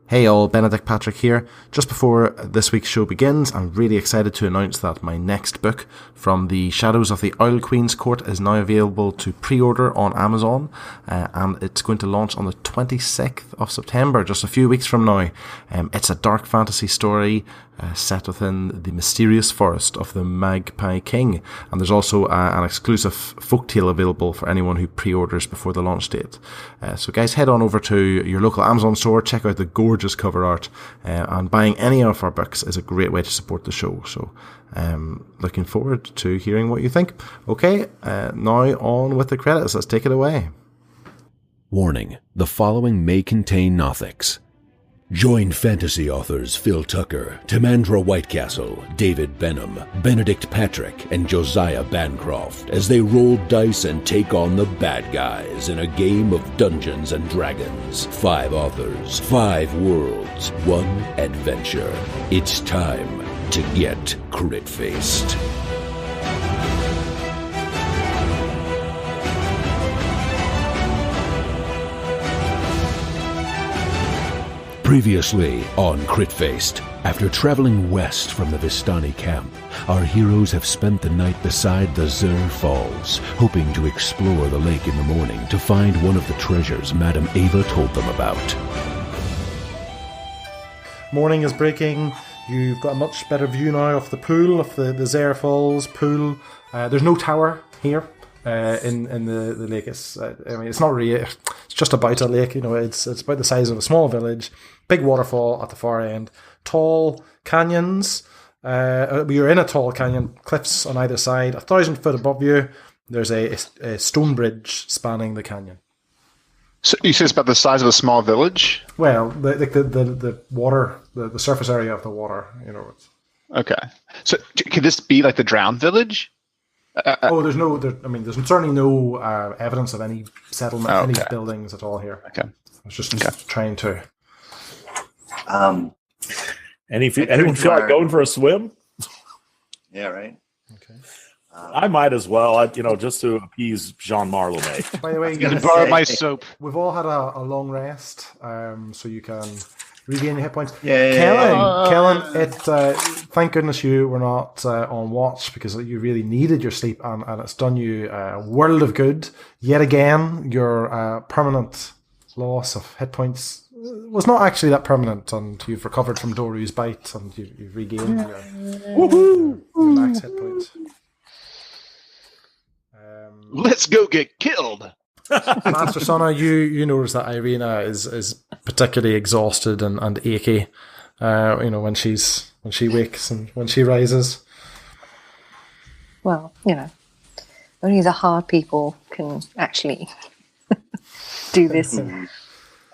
Hey all, Benedict Patrick here. Just before this week's show begins, I'm really excited to announce that my next book, From the Shadows of the Owl Queen's Court, is now available to pre-order on Amazon, and it's going to launch on the 26th of September, just a few weeks from now. It's a dark fantasy story set within the mysterious forest of the Magpie King, and there's also an exclusive folktale available for anyone who pre-orders before the launch date. So guys, head on over to your local Amazon store, check out the gorgeous cover art, and buying any of our books is a great way to support the show. So looking forward to hearing what you think. Okay, now on with the credits. Let's take it away. Warning, the following may contain Nothics. Join fantasy authors Phil Tucker, Timandra Whitecastle, David Benem, Benedict Patrick, and Josiah Bancroft as they roll dice and take on the bad guys in a game of Dungeons and Dragons. 5 authors, 5 worlds, 1 adventure. It's time to get crit-faced. Previously on Crit-Faced, after traveling west from the Vistani camp, our heroes have spent the night beside the Zer Falls, hoping to explore the lake in the morning to find one of the treasures Madame Ava told them about. Morning is breaking. You've got a much better view now of the pool, of the Zer Falls pool. There's no tower here. In the lake, it's not really. It's just about a lake, It's about the size of a small village. Big waterfall at the far end. Tall canyons. You're in a tall canyon. Cliffs on either side. 1,000 foot above you, there's a stone bridge spanning the canyon. So you say it's about the size of a small village? Well, the water, the surface area of the water, Okay. So could this be like the drowned village? There's certainly no evidence of any settlement, any buildings at all here. Okay. I was just trying to. Anyone feel like going for a swim? Yeah, right. Okay. I might as well, just to appease Jean Marlowe. By the way, you borrow my soap. We've all had a long rest, so you can regain your hit points. Kellin, thank goodness you were not on watch, because you really needed your sleep, and it's done you a world of good. Yet again, your permanent loss of hit points was not actually that permanent, and you've recovered from Doru's bite, and you've regained your max hit points. Let's go get killed. Master Sona, you notice that Irina is particularly exhausted and achy, when she wakes and when she rises. Well, only the hard people can actually do this.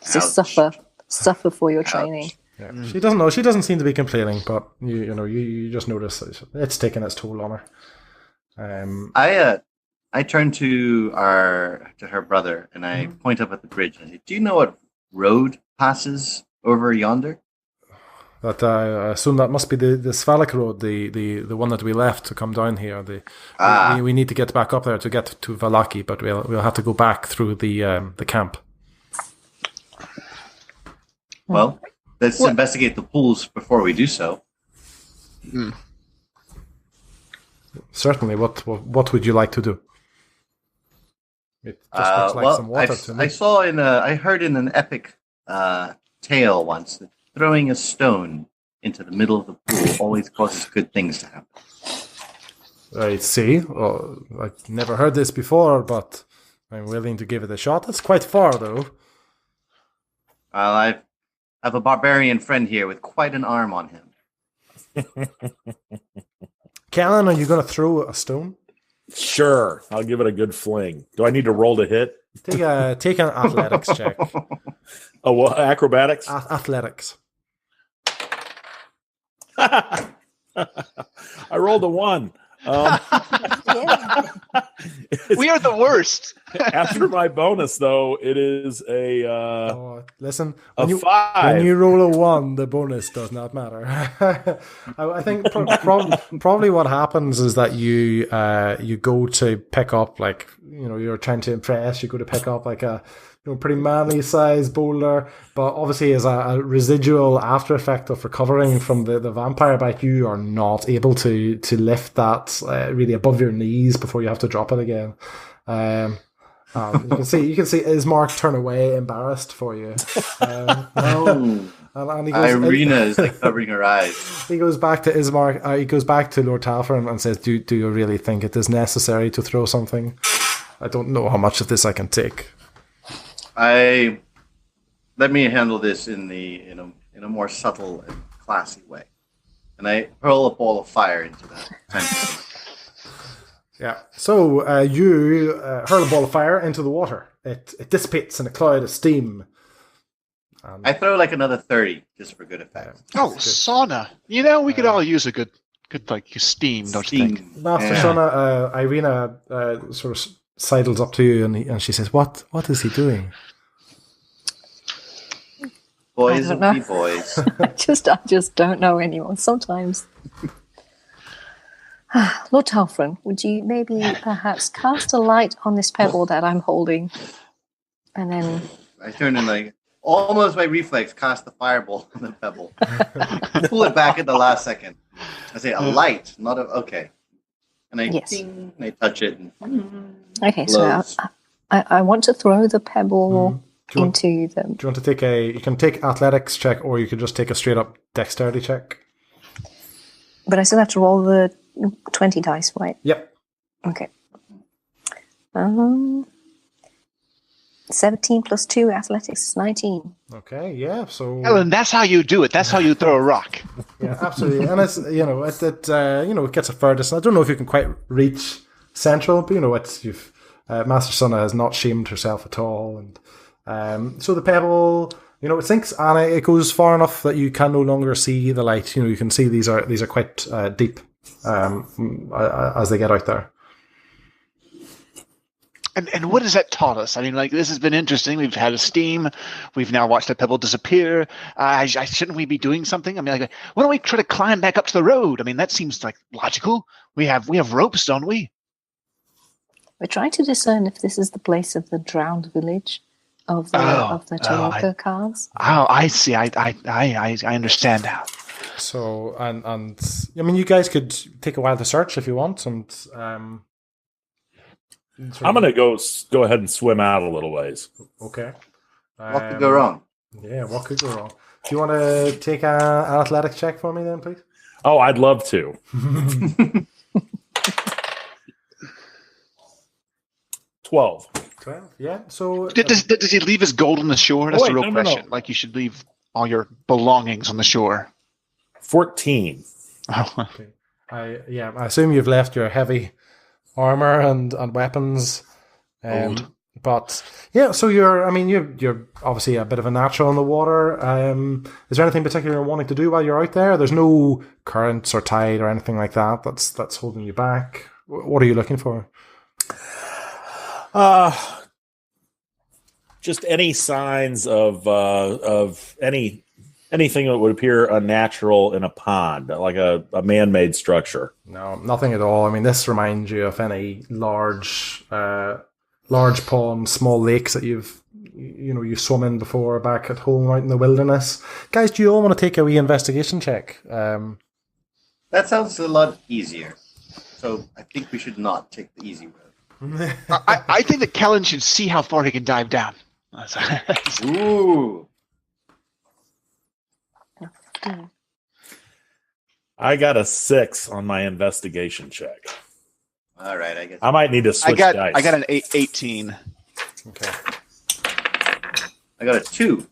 So suffer for your training. Yeah. She doesn't know. She doesn't seem to be complaining, but you just notice it's taking its toll on her. I turn to her brother and I point up at the bridge and I say, "Do you know what road passes over yonder?" That I assume that must be the Svalak road, the one that we left to come down here. We need to get back up there to get to Valaki, but we'll have to go back through the camp. Well, let's investigate the pools before we do so. Certainly. What would you like to do? It just looks like some water to me. I heard in an epic tale once that throwing a stone into the middle of the pool always causes good things to happen. I see. Well, I've never heard this before, but I'm willing to give it a shot. That's quite far, though. Well, I have a barbarian friend here with quite an arm on him. Kellin, are you going to throw a stone? Sure, I'll give it a good fling. Do I need to roll to hit? Take an athletics check. Oh, what? Acrobatics? Athletics. I rolled a 1. We are the worst. After my bonus, though, it is a listen. When you 5. When you roll a 1, the bonus does not matter. I think probably what happens is that you go to pick up, like, you're trying to impress. You go to pick up like a pretty manly size boulder, but obviously as a residual after effect of recovering from the vampire bite, you are not able to lift that really above your knees before you have to drop it again. You can see Ismark turn away, embarrassed for you. And he goes, Irina is like covering her eyes. He goes back to Ismark. He goes back to Lord Talfrin and says, "Do you really think it is necessary to throw something? I don't know how much of this I can take." Let me handle this in a more subtle and classy way, and I hurl a ball of fire into that tentacle. Yeah. So you hurl a ball of fire into the water. It dissipates in a cloud of steam. I throw like another 30 just for good effect. Oh, sauna! We could all use a good like steam, don't you think? Master Shauna, Irina sort of sidles up to you and she says, "What is he doing?" Boys will be boys. I just don't know anyone. Sometimes. Lord Talfrin, would you maybe perhaps cast a light on this pebble that I'm holding? And then... I turn and like, almost by reflex, cast the fireball on the pebble. Pull it back at the last second. I say, a light, not a... Okay. And I ding, and I touch it. And okay, glows. So I want to throw the pebble into them. Do you want to take you can take athletics check, or you could just take a straight up dexterity check. But I still have to roll the 20 dice, right? Yep. Okay. 17 plus 2 athletics is 19. Okay, yeah. So Ellen, that's how you do it. That's how you throw a rock. Yeah, absolutely. And it's it gets a furthest. I don't know if you can quite reach central, but Master Sunna has not shamed herself at all, and so the pebble, it sinks and it goes far enough that you can no longer see the light. You can see these are quite deep as they get out there. And what has that taught us? I mean, like, this has been interesting. We've had a steam. We've now watched the pebble disappear. Shouldn't we be doing something? I mean, like, why don't we try to climb back up to the road? I mean, that seems like logical. We have ropes, don't we? We're trying to discern if this is the place of the drowned village of the Taloka cars. Oh, I see. I understand now. So, and I mean, you guys could take a while to search if you want, and I'm gonna go ahead and swim out a little ways. Okay. What could go wrong? Yeah, what could go wrong? Do you want to take an athletics check for me then, please? Oh, I'd love to. 12. Yeah. So does he leave his gold on the shore? That's the real question. No. Like, you should leave all your belongings on the shore. 14. Oh. Okay. I assume you've left your heavy armor and weapons. But yeah, so you're obviously a bit of a natural in the water. Is there anything particular you're wanting to do while you're out there? There's no currents or tide or anything like that that's holding you back. What are you looking for? Just any signs of anything that would appear unnatural in a pond, like a man-made structure. No, nothing at all. I mean, this reminds you of any large ponds, small lakes that you've swum in before back at home out in the wilderness. Guys, do you all want to take a wee investigation check? That sounds a lot easier. So I think we should not take the easy road. I think that Kellin should see how far he can dive down. Ooh. I got a 6 on my investigation check. All right, I guess I might need to switch dice. I got an 18. Okay. I got a 2,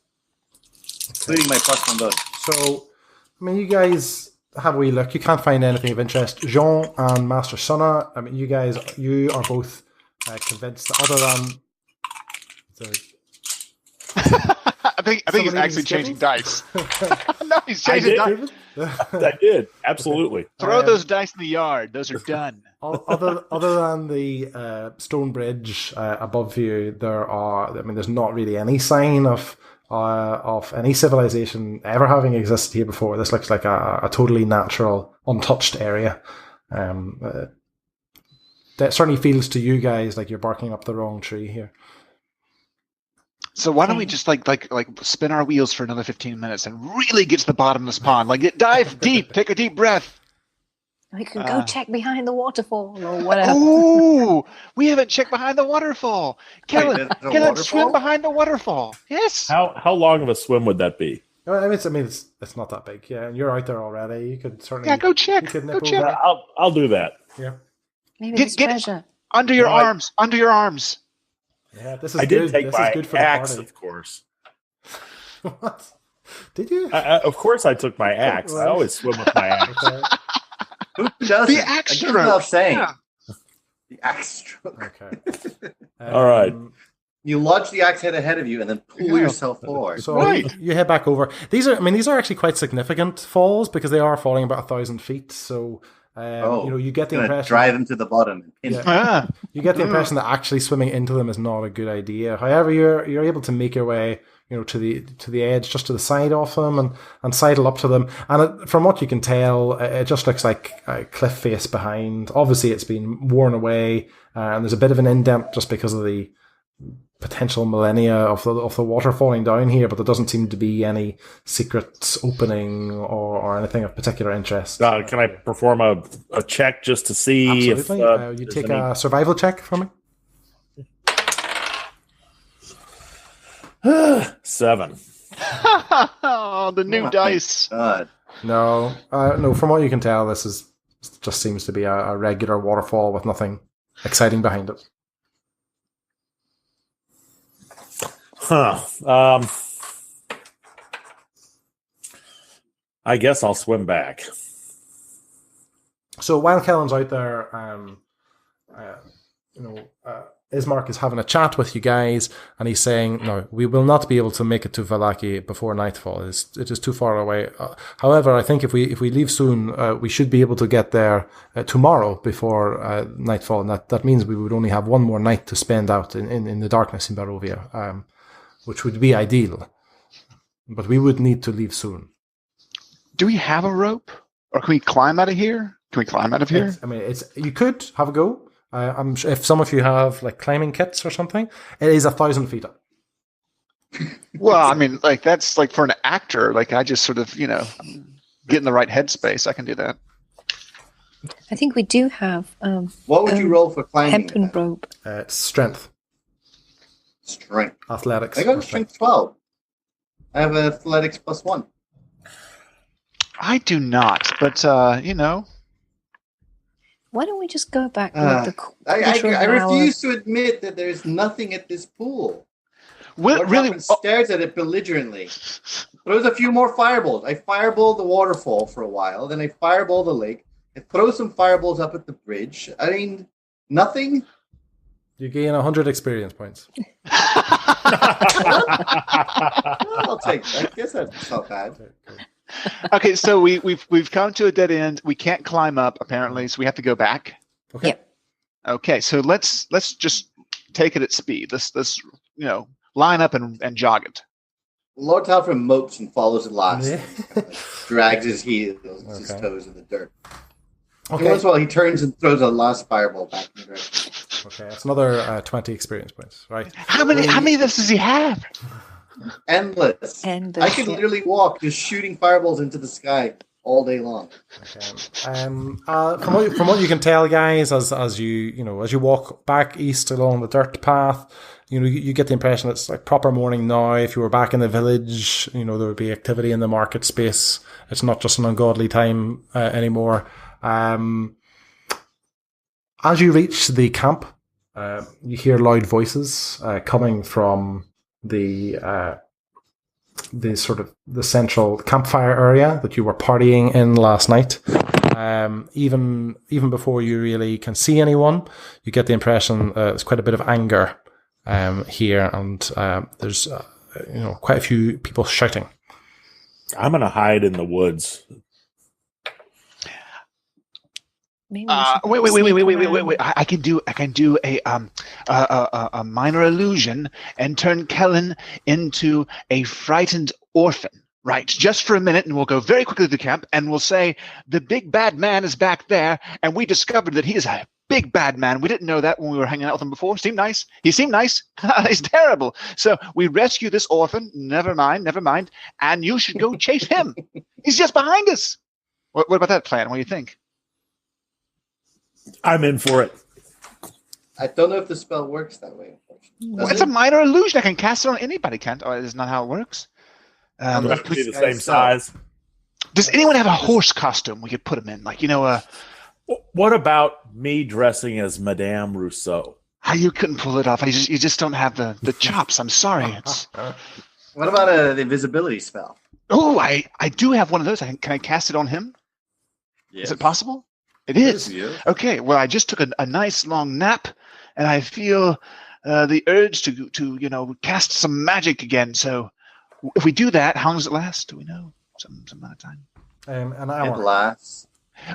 including my +1 bonus. So, I mean, you guys have a wee look. You can't find anything of interest. Jean and Master Sunna, I mean, you are both convinced that other than I think he's actually changing dice. No, he's changing dice. I did, absolutely. Throw those dice in the yard. Those are done. Other than the stone bridge above you, there's not really any sign of any civilization ever having existed here before. This looks like a totally natural, untouched area. That certainly feels to you guys like you're barking up the wrong tree here. So why don't we just like spin our wheels for another 15 minutes and really get to the bottom of this pond? Like dive deep, take a deep breath. We could go check behind the waterfall or whatever. Oh, we haven't checked behind the waterfall. Kellin, waterfall? swim behind the waterfall. Yes. How long of a swim would that be? I mean, it's not that big. Yeah, and you're out there already. You could certainly go check. You could Go nip check. over. I'll do that. Yeah. Maybe there's treasure. Under your arms. Under your arms. Yeah, this is I good. did take This my is good for axe, the of course. party. What? Did you? Of course, I took my axe. I always swim with my axe. Okay. Who does The axe stroke. Without saying. Yeah. The axe stroke. Okay. All right. You launch the axe head ahead of you and then pull yourself forward. So you head back over. These are actually quite significant falls because they are falling about 1,000 feet. So you get the impression drive them to the bottom. Yeah. You get the impression that actually swimming into them is not a good idea. However, you're able to make your way, to the edge, just to the side of them, and sidle up to them. And from what you can tell, it just looks like a cliff face behind. Obviously, it's been worn away, and there's a bit of an indent just because of the potential millennia of the water falling down here, but there doesn't seem to be any secret opening or anything of particular interest. Can I perform a check just to see? Absolutely. If you take a survival check from me. 7. Oh, the new dice. God. No. From what you can tell, this just seems to be a regular waterfall with nothing exciting behind it. I guess I'll swim back. So while Kellin's out there, Ismark is having a chat with you guys, and he's saying, "No, we will not be able to make it to Vallaki before nightfall. It is too far away. However, I think if we leave soon, we should be able to get there tomorrow before nightfall, and that means we would only have one more night to spend out in the darkness in Barovia, which would be ideal. But we would need to leave soon." Do we have a rope, or can we climb out of here? You could have a go. I'm sure if some of you have like climbing kits or something, it is 1,000 feet up. Well, I mean, like that's like for an actor. Like I just sort of, get in the right headspace. I can do that. I think we do have. What would you roll for climbing? Hempen rope. It's strength. Strength. Athletics. I got strength 12. I have athletics +1. I do not, but Why don't we just go back I refuse to admit that there's nothing at this pool. Really stares at it belligerently. Throws a few more fireballs. I fireball the waterfall for a while, then I fireball the lake. I throw some fireballs up at the bridge. I mean, nothing. You gain 100 experience points. I'll take that. I guess that's not bad. Okay, so we've come to a dead end. We can't climb up apparently, so we have to go back. Okay. Yep. Okay, so let's just take it at speed. Let's line up and jog it. Lord Talford mopes and follows it last. Yeah. Drags his heels, his toes in the dirt. Okay. Once in a while, he turns and throws a last fireball back in the direction. Okay, that's another 20 experience points, right? How many of this does he have? Endless. I could literally walk just shooting fireballs into the sky all day long. Okay. From what you can tell, guys, as you walk back east along the dirt path, you get the impression it's like proper morning now. If you were back in the village, there would be activity in the market space. It's not just an ungodly time anymore. As you reach the camp, you hear loud voices coming from the central campfire area that you were partying in last night. Even before you really can see anyone, you get the impression there's quite a bit of anger here, and there's quite a few people shouting. I'm gonna hide in the woods. Wait! I can do a minor illusion and turn Kellin into a frightened orphan. Right, just for a minute, and we'll go very quickly to the camp, and we'll say the big bad man is back there, and we discovered that he is a big bad man. We didn't know that when we were hanging out with him before. Seemed nice. He seemed nice. He's terrible. So we rescue this orphan. Never mind. And you should go chase him. He's just behind us. What about that plan? What do you think? I'm in for it. I don't know if the spell works that way. Well, it's a minor illusion. I can cast it on anybody, can't? Oh, that's not how it works. It has to be the same size. Does anyone have a horse costume we could put him in? What about me dressing as Madame Rousseau? You couldn't pull it off. You just don't have the chops. I'm sorry. What about the invisibility spell? Oh, I do have one of those. Can I cast it on him? Yes. Is it possible? It is. Yes. Okay. Well, I just took a nice long nap, and I feel the urge to cast some magic again. So, if we do that, how long does it last? Do we know? Some amount of time. An hour. It lasts.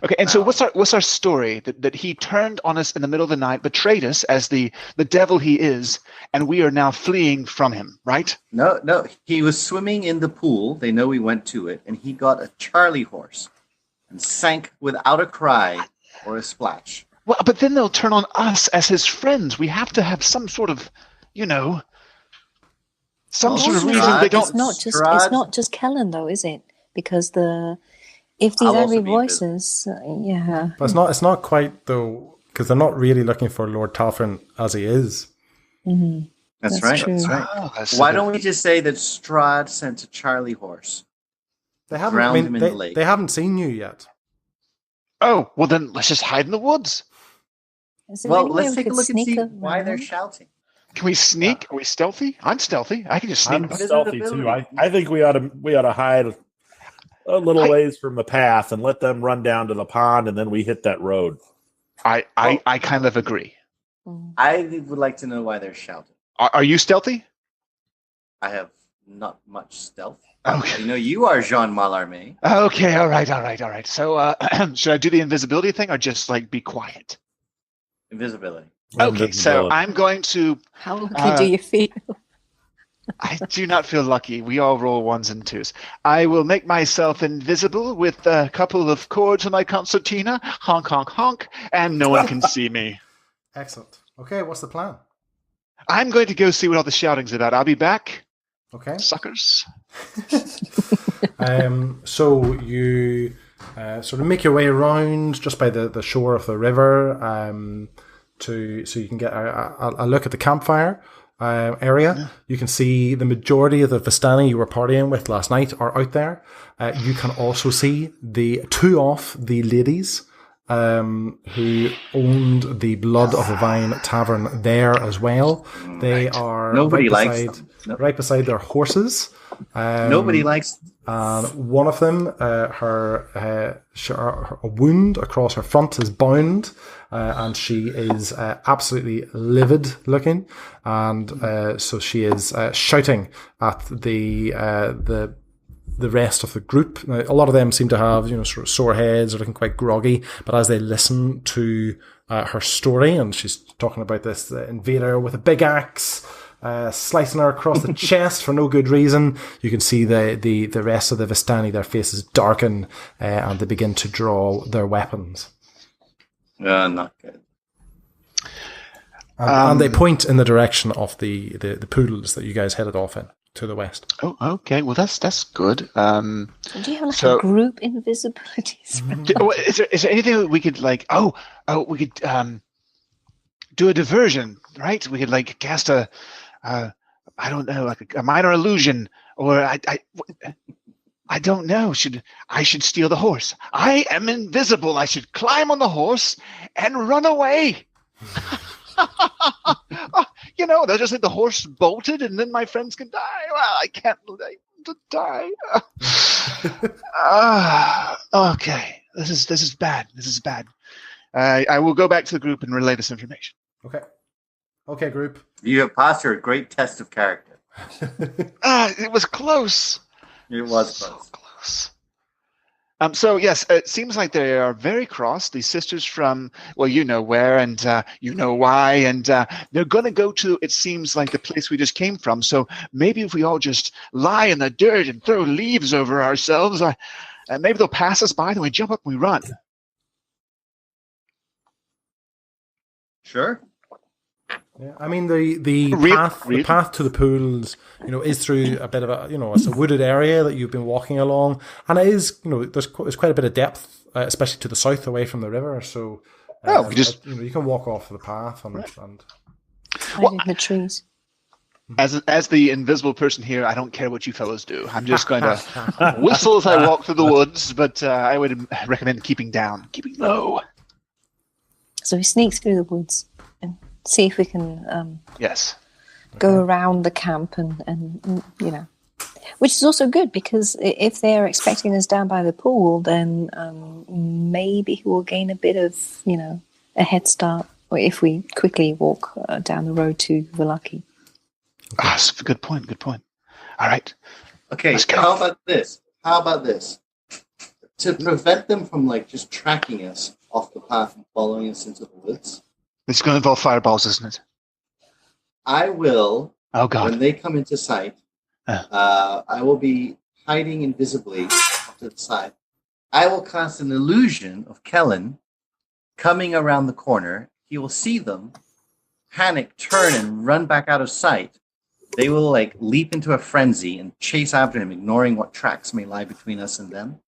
Okay. And so, what's our story? That he turned on us in the middle of the night, betrayed us as the devil he is, and we are now fleeing from him. Right? No. He was swimming in the pool. They know we went to it, and he got a Charlie horse and sank without a cry or a splash. Well, but then they'll turn on us as his friends. We have to have some sort of, some sort of reason they don't. It's not just Kellin, though, is it? Because if these angry voices, yeah. But it's not quite though, because they're not really looking for Lord Talfrin as he is. Mm-hmm. That's right. True. That's right. Why don't we just say that Strahd sent a Charlie horse? They haven't. Drowned him in the lake. They haven't seen you yet. Oh, well then let's just hide in the woods. Well, let's take a look and see why they're shouting. Can we sneak? Are we stealthy? I'm stealthy. I can just sneak. I'm stealthy too. I think we ought to hide a little ways from the path and let them run down to the pond, and then we hit that road. I kind of agree. I would like to know why they're shouting. Are you stealthy? I have not much stealth. Okay. You are Jean Mallarmé. Okay, all right. So, should I do the invisibility thing or just be quiet? Invisibility. Okay, so I'm going to. How lucky do you feel? I do not feel lucky. We all roll 1s and 2s. I will make myself invisible with a couple of chords on my concertina, honk, honk, honk, and no one can see me. Excellent. Okay, what's the plan? I'm going to go see what all the shouting's about. I'll be back. Okay. Suckers. So you sort of make your way around just by the shore of the river so you can get a look at the campfire area. Yeah. You can see the majority of the Vistani you were partying with last night are out there. You can also see the two of the ladies who owned the Blood of the Vine Tavern there as well. They are right beside their horses. Nobody likes. And one of them, a wound across her front is bound, and she is absolutely livid looking, and so she is shouting at the rest of the group. Now, a lot of them seem to have sort of sore heads or looking quite groggy, but as they listen to her story, and she's talking about this invader with a big axe. Slicing her across the chest for no good reason. You can see the rest of the Vistani, their faces darken, and they begin to draw their weapons. Not good. And they point in the direction of the poodles that you guys headed off in to the west. Oh, okay. Well, that's good. Do you have a group invisibility? Is there anything that we could we could do a diversion, right? We could cast a I don't know, a minor illusion, or I don't know. I should steal the horse? I am invisible. I should climb on the horse and run away. They'll just let the horse bolted, and then my friends can die. Well, I can't to die. Okay, this is bad. This is bad. I will go back to the group and relay this information. Okay, group. You have passed your great test of character. It was close. It was so close. So yes, it seems like they are very cross. These sisters from, well, you know where, and you know why, and they're going to go to, it seems like, the place we just came from. So maybe if we all just lie in the dirt and throw leaves over ourselves, maybe they'll pass us by, then we jump up and we run. Sure. Yeah, I mean the path to the pools, is through a bit of a, it's a wooded area that you've been walking along, and it is, there's quite a bit of depth, especially to the south, away from the river. So, you can walk off the path and hide in the trees. As the invisible person here, I don't care what you fellows do. I'm just going to whistle as I walk through the woods, but I would recommend keeping low. So he sneaks through the woods and see if we can go around the camp and which is also good, because if they're expecting us down by the pool, then maybe he will gain a bit of, a head start, or if we quickly walk down the road to Villaki. That's a good point. All right. Okay, how about this? To prevent them from just tracking us off the path and following us into the woods. It's going to involve fireballs, isn't it? I will. Oh God! When they come into sight, I will be hiding invisibly off to the side. I will cast an illusion of Kellin coming around the corner. He will see them, panic, turn, and run back out of sight. They will leap into a frenzy and chase after him, ignoring what tracks may lie between us and them.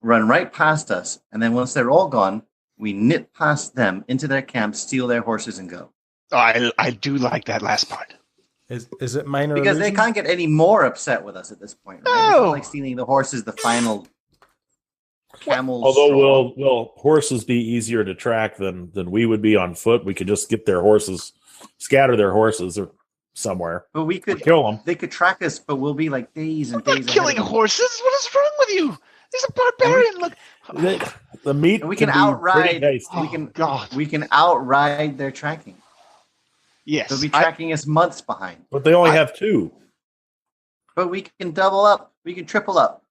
Run right past us, and then once they're all gone, we nip past them into their camp, steal their horses, and go. Oh, I do like that last part. Is it minor because illusion? They can't get any more upset with us at this point, right? No. It's not like stealing the horses, the final camel. Although will horses be easier to track than we would be on foot? We could just get their horses, scatter their horses or somewhere. But we could kill them. They could track us, but we'll be days and We're days. not killing horses. What is wrong with you? He's a barbarian. Look, the meat. And we can outride. God. We can outride their tracking. Yes, they'll be tracking us months behind. But they only have two. But we can double up. We can triple up.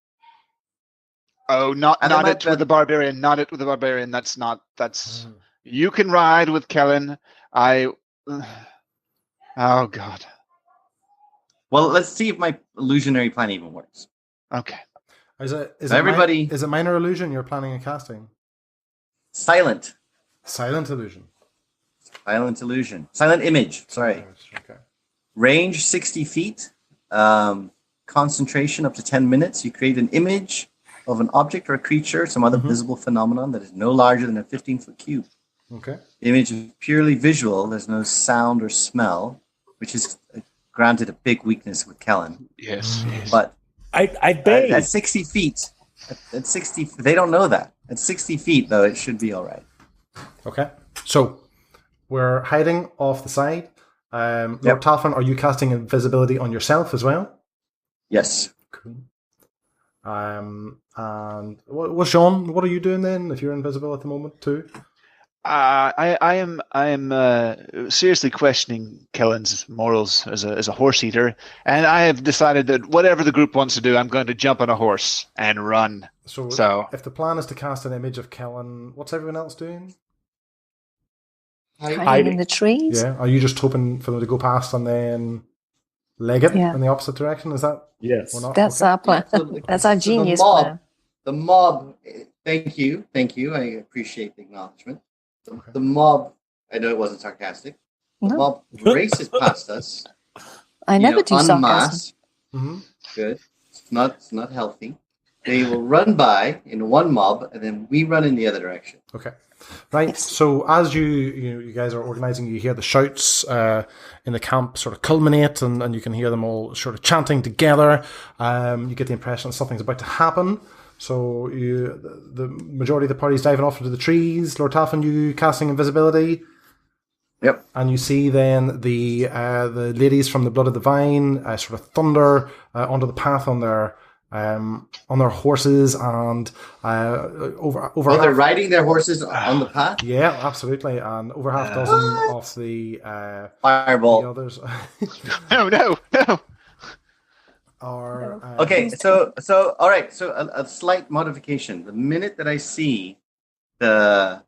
Oh, not it with the barbarian. Not it with the barbarian. That's. You can ride with Kellin. Oh God. Well, let's see if my illusionary plan even works. Okay. Is it minor illusion you're planning on casting? Silent illusion. Silent illusion. Silent image. Sorry. Okay. Range 60 feet. Concentration up to 10 minutes. You create an image of an object or a creature, some other visible phenomenon that is no larger than a 15-foot cube. Okay. The image is purely visual. There's no sound or smell, which is granted a big weakness with Kellin. Yes. But I bet at 60 feet, at 60, they don't know that. At 60 feet, though, it should be all right. Okay. So we're hiding off the side. Lord Talfin, are you casting invisibility on yourself as well? Yes. Cool. And Sean, what are you doing then if you're invisible at the moment too? I am seriously questioning Kellin's morals as a horse eater, and I have decided that whatever the group wants to do, I'm going to jump on a horse and run. So if the plan is to cast an image of Kellin, what's everyone else doing? Hiding in the trees. Yeah. Are you just hoping for them to go past and then leg it in the opposite direction? Is that yes? Or not? That's our plan. That's our genius plan. The mob. Thank you. I appreciate the acknowledgement. The mob, I know it wasn't sarcastic. The mob races past us. I never do sarcasm. Mm-hmm. Good. It's not healthy. They will run by in one mob, and then we run in the other direction. Okay. Right. Yes. So as you guys are organizing, you hear the shouts in the camp sort of culminate, and you can hear them all sort of chanting together. You get the impression that something's about to happen. So the majority of the party's diving off into the trees. Lord Talfin, you casting invisibility. Yep. And you see then the ladies from the Blood of the Vine sort of thunder onto the path on their horses and over. Oh, they're riding their horses on the path. Yeah, absolutely, and over half dozen of the fireball. The others. No. Okay, so all right. So a slight modification. The minute that I see the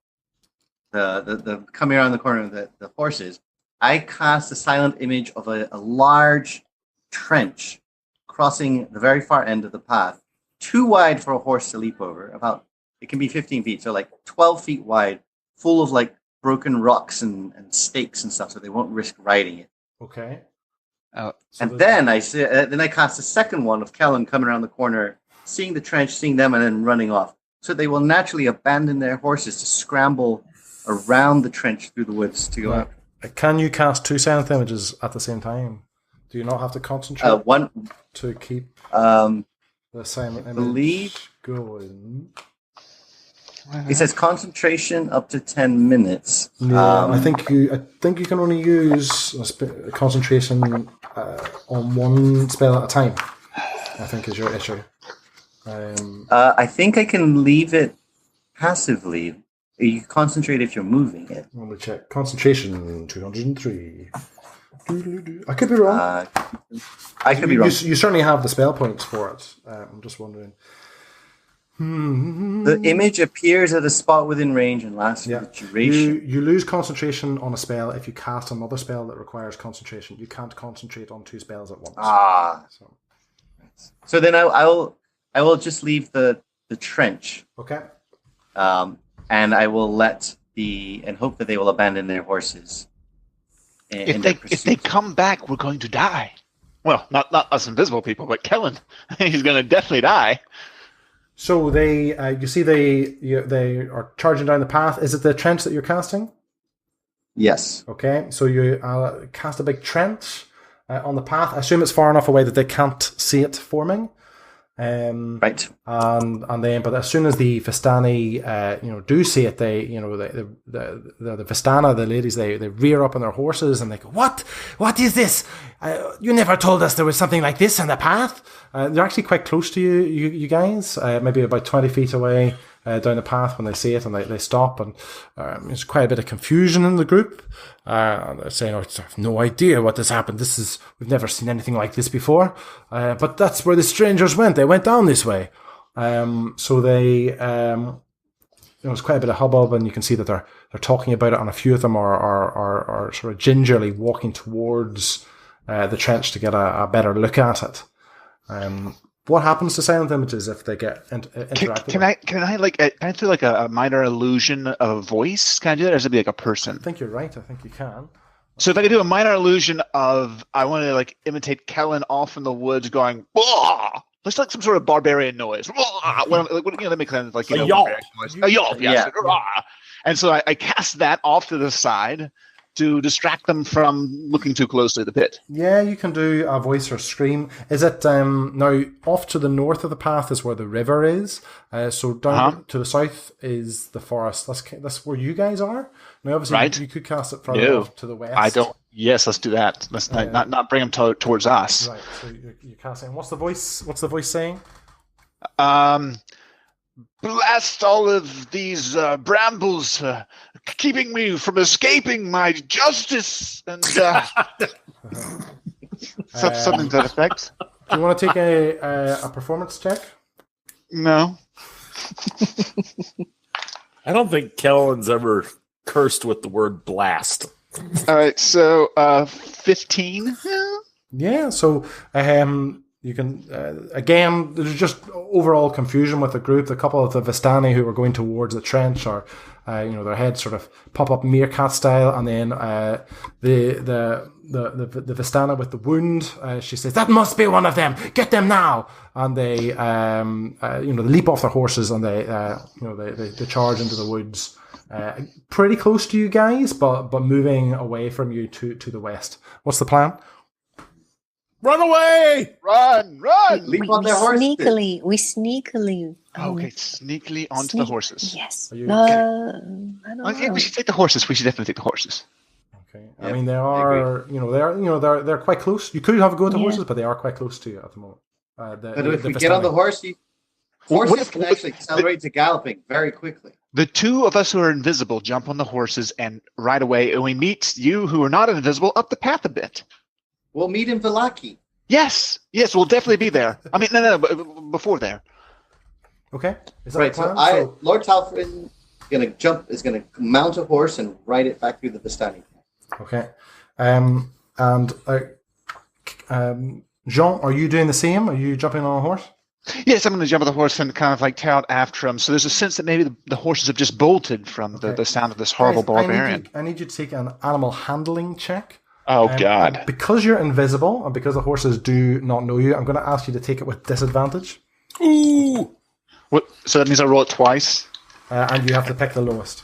coming around the corner of the horses, I cast a silent image of a large trench crossing the very far end of the path, too wide for a horse to leap over. It can be 15 feet, so 12 feet wide, full of broken rocks and stakes and stuff, so they won't risk riding it. Okay. Then I cast a second one of Kellin coming around the corner, seeing the trench, seeing them, and then running off. So they will naturally abandon their horses to scramble around the trench through the woods to go out. Can you cast 2 silent images at the same time? Do you not have to concentrate one to keep the silent image going? It says concentration up to 10 minutes. Yeah, I think you can only use concentration on one spell at a time. I think is your issue. I think I can leave it passively. You concentrate if you're moving it. Let me check. Concentration 203. I could be wrong. I could be wrong. You certainly have the spell points for it. I'm just wondering. The image appears at a spot within range and lasts for the duration. You lose concentration on a spell if you cast another spell that requires concentration. You can't concentrate on 2 spells at once. So then I will just leave the trench. Okay. And I will and hope that they will abandon their horses. If they come back, we're going to die. Well, not us invisible people, but Kellin. He's going to definitely die. So they are charging down the path. Is it the trench that you're casting? Yes. Okay. So you cast a big trench on the path. I assume it's far enough away that they can't see it forming. Right. And then, but as soon as the Vistani, do see it, they, the Vistana, the ladies, they rear up on their horses and they go, What is this? You never told us there was something like this on the path. They're actually quite close to you guys, maybe about 20 feet away down the path when they see it, and they stop, and there's quite a bit of confusion in the group. They're saying, I have no idea what has happened. We've never seen anything like this before. But that's where the strangers went. They went down this way. So they, there's quite a bit of hubbub, and you can see that they're talking about it, and a few of them are sort of gingerly walking towards the trench to get a better look at it. What happens to silent images if they get interacted? Can I do like a minor illusion of a voice? Can I do that, or does it be like a person? I think you're right. I think you can. So if I could do a minor illusion of, I want to like imitate Kellin off in the woods going, "Wah!" It's like some sort of barbarian noise. That makes sense. Like a yelp. A yelp, yes. Yeah. And so I cast that off to the side to distract them from looking too closely at the pit. Yeah, you can do a voice or scream. Is it now off to the north of the path is where the river is. So down to the south is the forest. That's where you guys are. Now, obviously, you could cast it further off to the west. I don't. Yes, let's do that. Let's not bring them towards us. Right. So you're casting. What's the voice saying? Blast all of these brambles, keeping me from escaping my justice, and something to that effect. Do you want to take a performance check? No. I don't think Kellin's ever cursed with the word blast. All right, so 15. Yeah, so you can again. There's just overall confusion with the group. A couple of the Vistani who were going towards the trench, or their heads sort of pop up meerkat style, and then the Vistana with the wound. She says, "That must be one of them. Get them now!" And they they leap off their horses and they charge into the woods. Pretty close to you guys, but moving away from you to the west. What's the plan? Run away! Run! Leap on their horses. We sneakily. Okay, sneakily onto the horses. Yes. I don't know. Okay, we should take the horses. We should definitely take the horses. Okay. Yep, I mean, they're quite close. You could have a go at the horses, but they are quite close to you at the moment. But if we get on the horse, horses can actually accelerate to galloping very quickly. The two of us who are invisible jump on the horses and ride away, and we meet you who are not invisible up the path a bit. We'll meet in Villaki. Yes, we'll definitely be there. I mean, no, before there. Okay. Is that Right, the plan? Lord Talfrin is going to mount a horse and ride it back through the Vistani. Okay. And Jean, are you doing the same? Are you jumping on a horse? Yes, I'm going to jump on the horse and kind of like tear out after him. So there's a sense that maybe the horses have just bolted from the sound of this horrible barbarian. I need you to take an animal handling check. Oh, God. Because you're invisible and because the horses do not know you, I'm going to ask you to take it with disadvantage. Ooh! What? So that means I roll it twice? And you have to pick the lowest.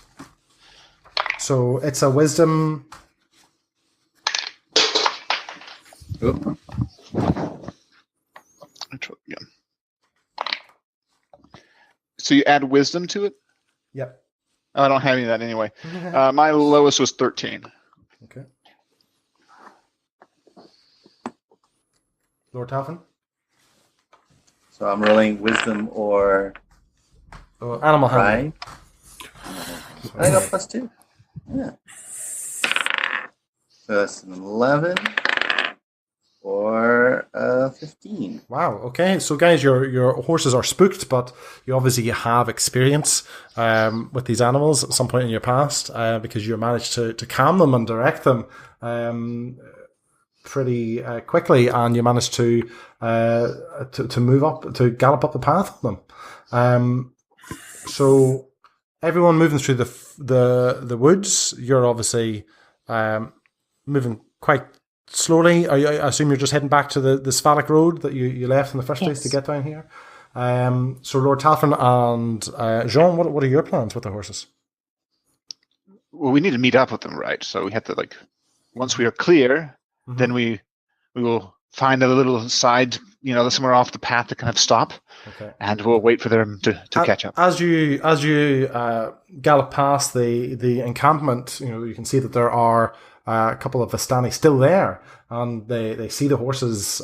So it's a wisdom... Oh. I try again. So you add wisdom to it? Yep. Oh, I don't have any of that anyway. My lowest was 13. Okay. Lord Talfin? So I'm rolling wisdom or animal handling. I got +2. Yeah. So that's an 11 or 15. Wow. Okay. So, guys, your horses are spooked, but you obviously have experience with these animals at some point in your past because you managed to calm them and direct them pretty quickly, and you managed to move up, to gallop up the path with them. So everyone moving through the woods, you're obviously moving quite slowly. I assume you're just heading back to the Svatic road that you left in the first place to get down here. So Lord Talfin and Jean, what are your plans with the horses? Well, we need to meet up with them, right? So we have to once we are clear, then we will find a little side, somewhere off the path to kind of stop, and we'll wait for them to catch up. As you gallop past the encampment, you can see that there are a couple of Vistani still there, and they see the horses.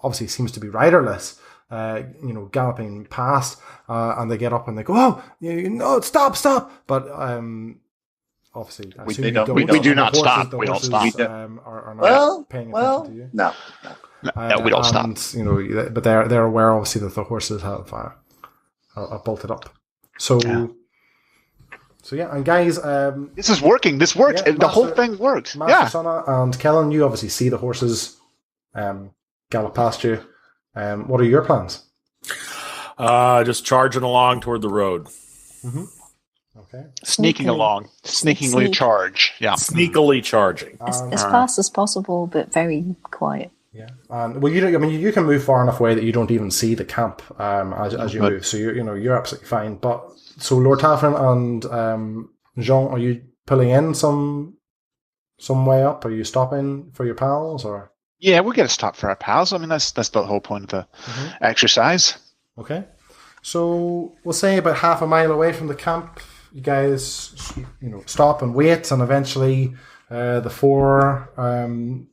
Obviously, seems to be riderless. Galloping past, and they get up and they go, "Oh, stop!" But obviously, we do not stop. We don't stop. Are not paying attention to you. No, we don't stop. But they're aware, obviously, that the horses have are bolted up. So yeah, and guys, this is working. This works. The whole thing works. Master Sona and Kellin, you obviously see the horses gallop past you. What are your plans? Just charging along toward the road. Mm-hmm. Okay. Sneaking along. Sneakingly charge. Yeah. Sneakily charging. As fast as possible, but very quiet. Yeah. Well, you can move far enough away that you don't even see the camp as you move. So you're absolutely fine. But so Lord Talfin and Jean, are you pulling in some way up? Are you stopping for your pals or? Yeah, we're going to stop for our pals. I mean, that's the whole point of the exercise. Okay. So we'll say about half a mile away from the camp, you guys, stop and wait, and eventually the four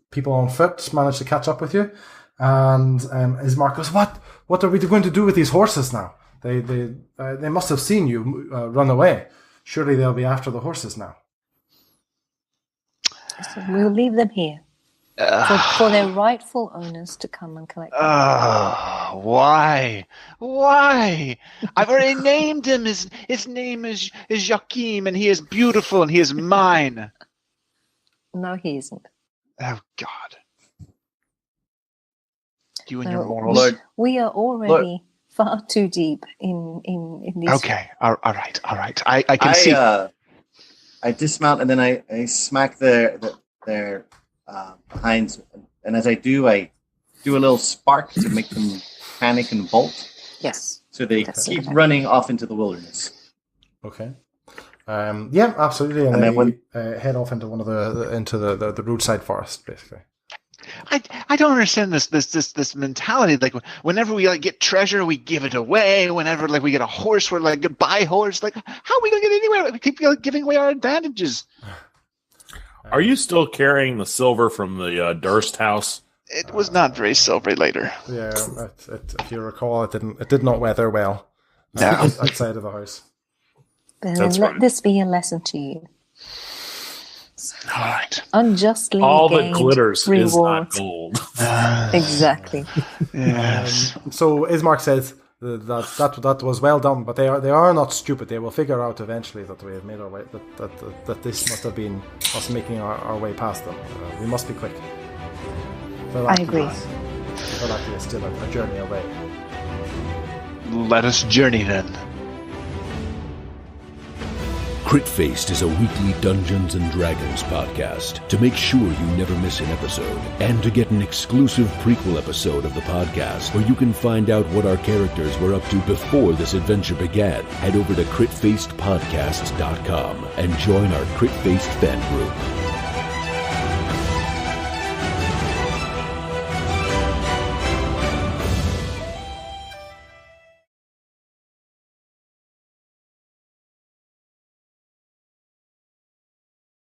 people on foot manage to catch up with you. And Ismark goes, "What are we going to do with these horses now? They must have seen you run away. Surely they'll be after the horses now." So we'll leave them here. For their rightful owners to come and collect them. Why? I've already named him. His name is Joachim, and he is beautiful, and he is mine. No, he isn't. Oh, God. You and your morals. We are already far too deep in these. Okay, all right. I can see. I dismount, and then I smack their behinds, and as I do a little spark to make them panic and bolt. Yes. So they keep running off into the wilderness. Okay. Yeah, absolutely. And then head off into one of the roadside forest, basically. I don't understand this mentality. Like whenever we get treasure, we give it away. Whenever we get a horse, we're like goodbye horse. Like how are we gonna get anywhere? We keep giving away our advantages. Are you still carrying the silver from the Durst house? It was not very silvery later. Yeah, if you recall, it did not weather well outside of the house. Then let this be a lesson to you. All right. Unjustly all gained that glitters reward. is not gold. Exactly. Yes. So Ismark says that was well done, but they are not stupid. They will figure out eventually that we have made our way. That this must have been us making our way past them. We must be quick. I agree. Velaki is still a journey away. Let us journey then. Crit Faced is a weekly Dungeons & Dragons podcast. To make sure you never miss an episode, and to get an exclusive prequel episode of the podcast, where you can find out what our characters were up to before this adventure began, head over to critfacedpodcasts.com and join our Crit Faced fan group.